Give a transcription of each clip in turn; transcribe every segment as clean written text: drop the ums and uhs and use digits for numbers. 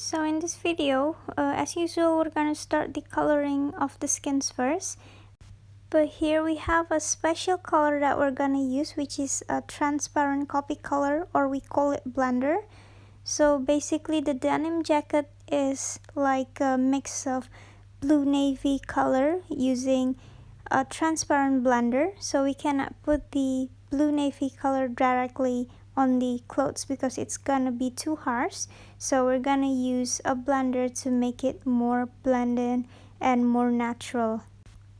So in this video, as usual, we're gonna start the coloring of the skins first. But here we have a special color that we're gonna use, which is a transparent copy color, or we call it blender. So basically the denim jacket is like a mix of blue navy color using a transparent blender. So we cannot put the blue navy color directly on the clothes because it's gonna be too harsh. So we're gonna use a blender to make it more blended and more natural.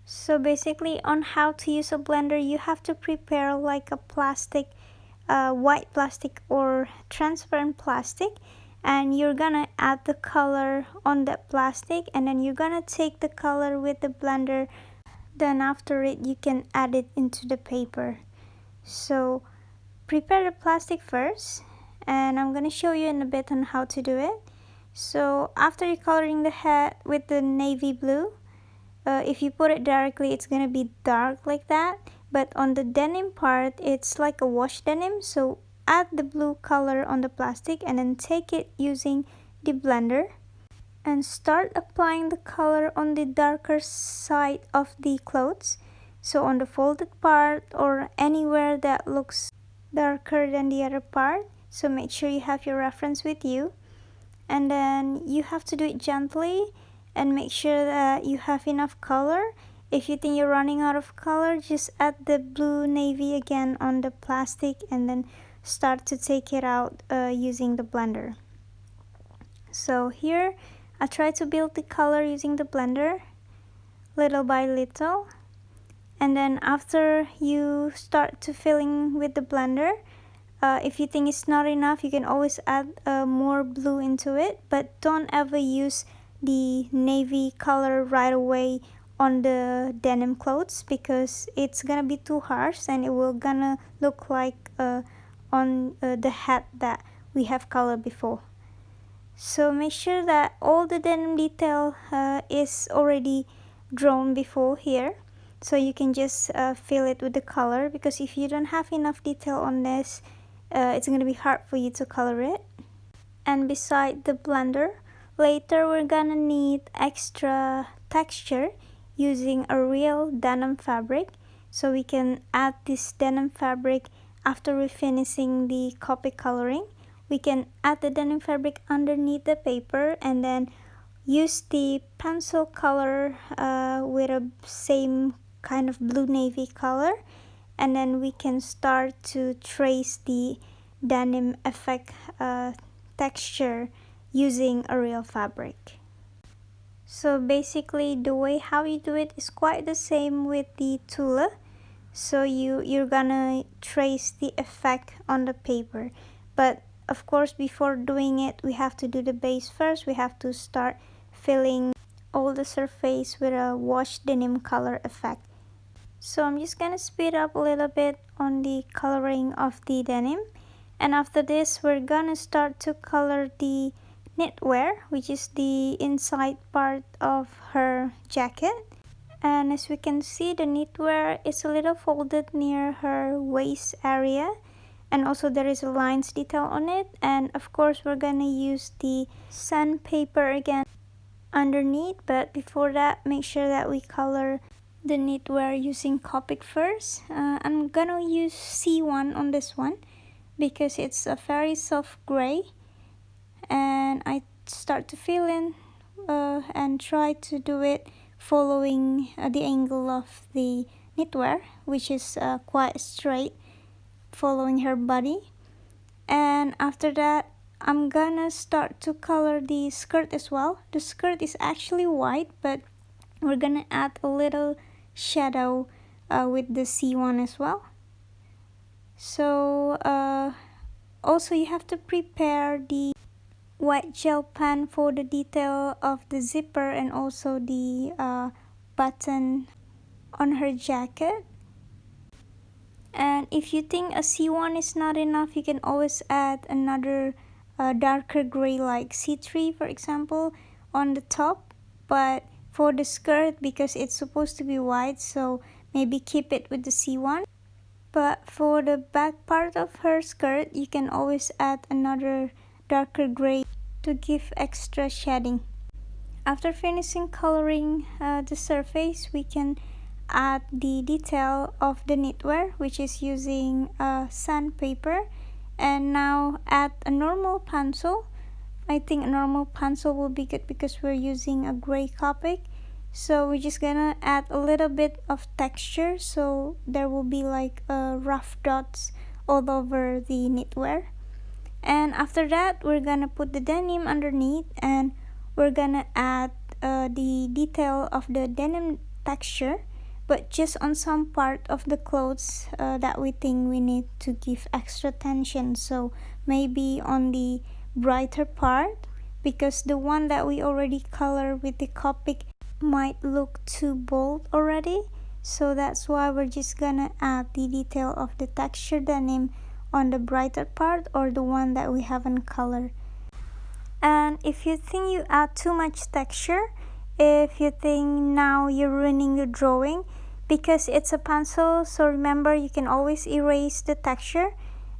So basically on how to use a blender, you have to prepare like a plastic, white plastic or transparent plastic, and you're gonna add the color on that plastic, and then you're gonna take the color with the blender. Then after it you can add it into the paper. So prepare the plastic first, and I'm gonna show you in a bit on how to do it. So after you're coloring the head with the navy blue, if you put it directly it's gonna be dark like that, but on the denim part it's like a wash denim. So add the blue color on the plastic and then take it using the blender and start applying the color on the darker side of the clothes. So on the folded part or anywhere that looks darker than the other part. So make sure you have your reference with you, and then you have to do it gently and make sure that you have enough color. If you think you're running out of color, just add the blue navy again on the plastic and then start to take it out using the blender. So here I try to build the color using the blender little by little, and then after you start to filling with the blender, if you think it's not enough, you can always add more blue into it, but don't ever use the navy color right away on the denim clothes because it's gonna be too harsh and it will gonna look like on the hat that we have colored before. So make sure that all the denim detail is already drawn before here, so you can just fill it with the color, because if you don't have enough detail on this, it's going to be hard for you to color it. And beside the blender, later we're gonna need extra texture using a real denim fabric. So we can add this denim fabric after we finishing the copy coloring. We can add the denim fabric underneath the paper and then use the pencil color with a same kind of blue navy color, and then we can start to trace the denim effect texture using a real fabric. So basically the way how you do it is quite the same with the tulle. So you're gonna trace the effect on the paper, but of course before doing it we have to do the base first. We have to start filling all the surface with a wash denim color effect. So I'm just gonna speed up a little bit on the coloring of the denim, and after this we're gonna start to color the knitwear, which is the inside part of her jacket. And as we can see, the knitwear is a little folded near her waist area, and also there is a lines detail on it. And of course we're gonna use the sandpaper again underneath, but before that make sure that we color the knitwear using Copic first. I'm gonna use C1 on this one because it's a very soft gray, and I start to fill in and try to do it following the angle of the knitwear, which is quite straight, following her body. And after that I'm gonna start to color the skirt as well. The skirt is actually white, but we're gonna add a little shadow with the C1 as well. So also you have to prepare the white gel pen for the detail of the zipper and also the button on her jacket. And if you think a C1 is not enough, you can always add another darker gray like C3 for example on the top. But for the skirt, because it's supposed to be white, so maybe keep it with the C1. But for the back part of her skirt, you can always add another darker gray to give extra shading. After finishing coloring the surface, we can add the detail of the knitwear, which is using sandpaper. And now add a normal pencil. I think a normal pencil will be good because we're using a gray Copic. So we're just gonna add a little bit of texture, so there will be like rough dots all over the knitwear. And after that, we're gonna put the denim underneath, and we're gonna add the detail of the denim texture, but just on some part of the clothes that we think we need to give extra tension. So maybe on the brighter part, because the one that we already colored with the Copic might look too bold already. So that's why we're just gonna add the detail of the texture denim on the brighter part, or the one that we haven't colored. And if you think you add too much texture, if you think now you're ruining the drawing, because it's a pencil, so remember, you can always erase the texture,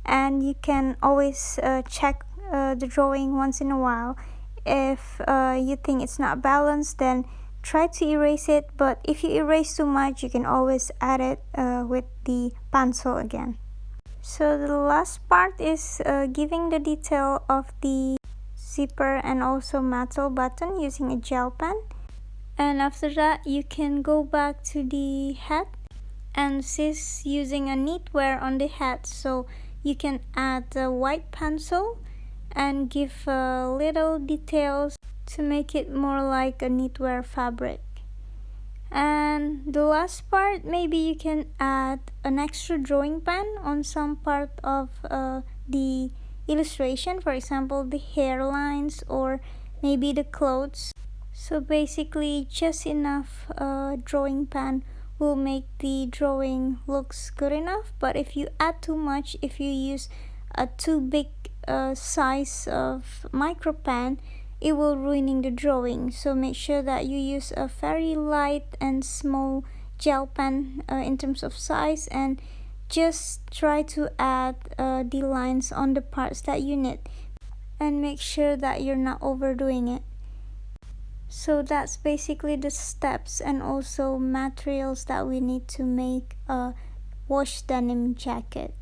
and you can always check the drawing once in a while. If you think it's not balanced, then try to erase it, but if you erase too much, you can always add it with the pencil again. So the last part is giving the detail of the zipper and also metal button using a gel pen. And after that, you can go back to the hat, and this using a knitwear on the hat, so you can add a white pencil and give little details to make it more like a knitwear fabric. And the last part, maybe you can add an extra drawing pen on some part of the illustration, for example the hairlines or maybe the clothes. So basically just enough drawing pen will make the drawing looks good enough. But if you add too much, if you use a too big size of micro pen, it will ruining the drawing. So make sure that you use a very light and small gel pen in terms of size, and just try to add the lines on the parts that you need, and make sure that you're not overdoing it. So that's basically the steps and also materials that we need to make a wash denim jacket.